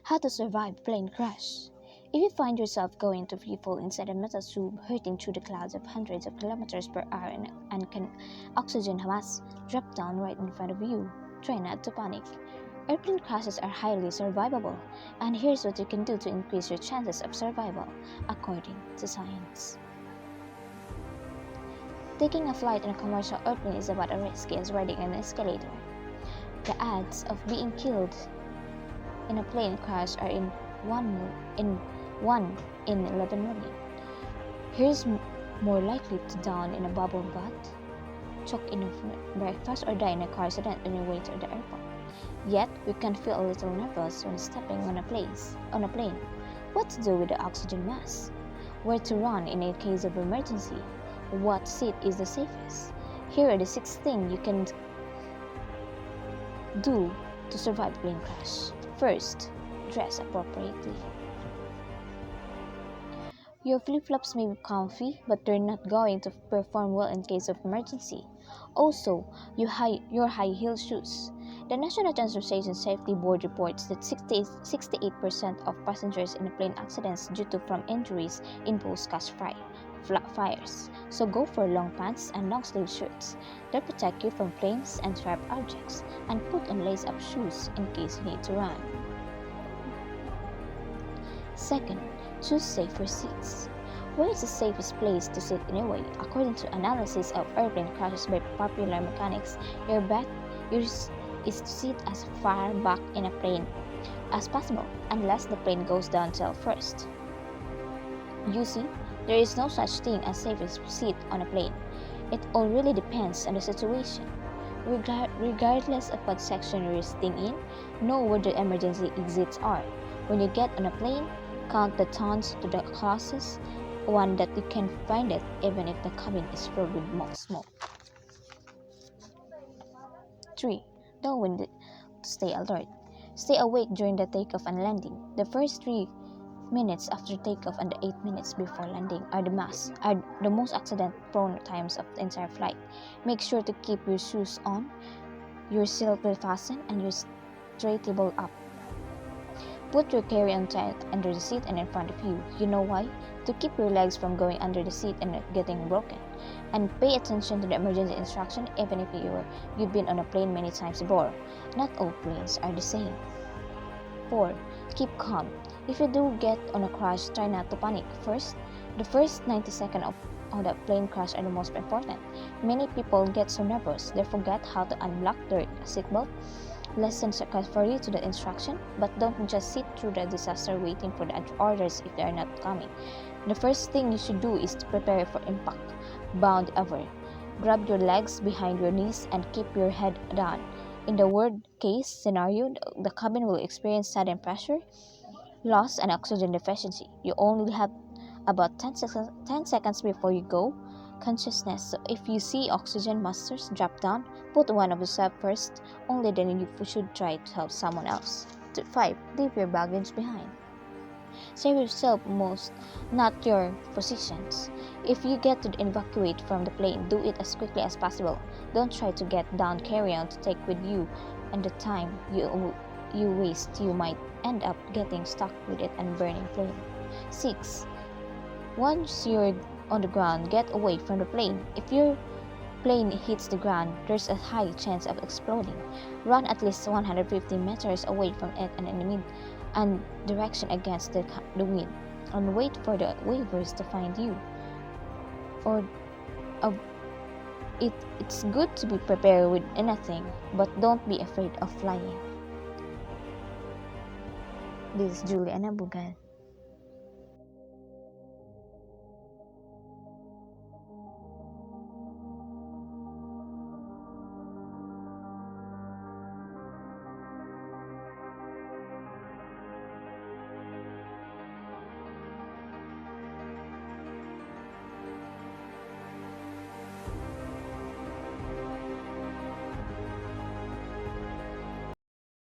How to survive plane crash. If you find yourself going to free fall inside a metal tube hurtling through the clouds of hundreds of kilometers per hour and can oxygen mask drop down right in front of you, try not to panic. Airplane crashes are highly survivable, and here's what you can do to increase your chances of survival, according to science. Taking a flight on a commercial airplane is about as risky as riding an escalator. The odds of being killed in a plane crash are in 1 in 11 million. Here's more likely to drown in a bubble bath, choke in a breakfast, or die in a car accident on your way to the airport. Yet, we can feel a little nervous when stepping on a plane. What to do with the oxygen mask? Where to run in a case of emergency? What seat is the safest? Here are the 6 things you can do to survive a plane crash. First, dress appropriately. Your flip-flops may be comfy, but they're not going to perform well in case of emergency. Also, your high heel shoes. The National Transportation Safety Board reports that 68% of passengers in plane accidents due to from injuries involve flat fires. So go for long pants and long sleeve shirts. They protect you from flames and sharp objects, and put on lace-up shoes in case you need to run. Second, choose safer seats. Where is the safest place to sit anyway? According to analysis of airplane crashes by popular mechanics, your bet is to sit as far back in a plane as possible, unless the plane goes down tail first. You see, there is no such thing as safest seat on a plane. It all really depends on the situation. Regardless of what section you're sitting in, know where the emergency exits are. When you get on a plane, count the tons to the closest one that you can find it, even if the cabin is filled with smoke. 3. Know when to stay alert. Stay awake during the takeoff and landing. The first 3 minutes after takeoff and the 8 minutes before landing are the most accident-prone times of the entire flight. Make sure to keep your shoes on, your seatbelt fastened, and your tray table up. Put your carry-on tent under the seat and in front of you. You know why? To keep your legs from going under the seat and getting broken. And pay attention to the emergency instruction even if you've been on a plane many times before. Not all planes are the same. 4. Keep calm. If you do get on a crash, try not to panic. The first 90 seconds of the plane crash are the most important. Many people get so nervous they forget how to unlock their seatbelt. Listen carefully to the instruction, but don't just sit through the disaster waiting for the orders if they are not coming. The first thing you should do is to prepare for impact. Bound over. Grab your legs behind your knees and keep your head down. In the worst case scenario, the cabin will experience sudden pressure loss and oxygen deficiency. You only have about 10 seconds before you go consciousness, so if you see oxygen masks drop down, put one of yourself first, only then you should try to help someone else. 5. Leave your baggage behind. Save yourself most, not your possessions. If you get to evacuate from the plane, do it as quickly as possible. Don't try to get down carry-on to take with you, and the time you waste, you might end up getting stuck with it and burning plane. 6. Once you're on the ground, get away from the plane. If your plane hits the ground, there's a high chance of exploding. Run at least 150 meters away from it and direction against the wind, and wait for the waves to find you. It's good to be prepared with anything, but don't be afraid of flying. This is Julie and Abugan.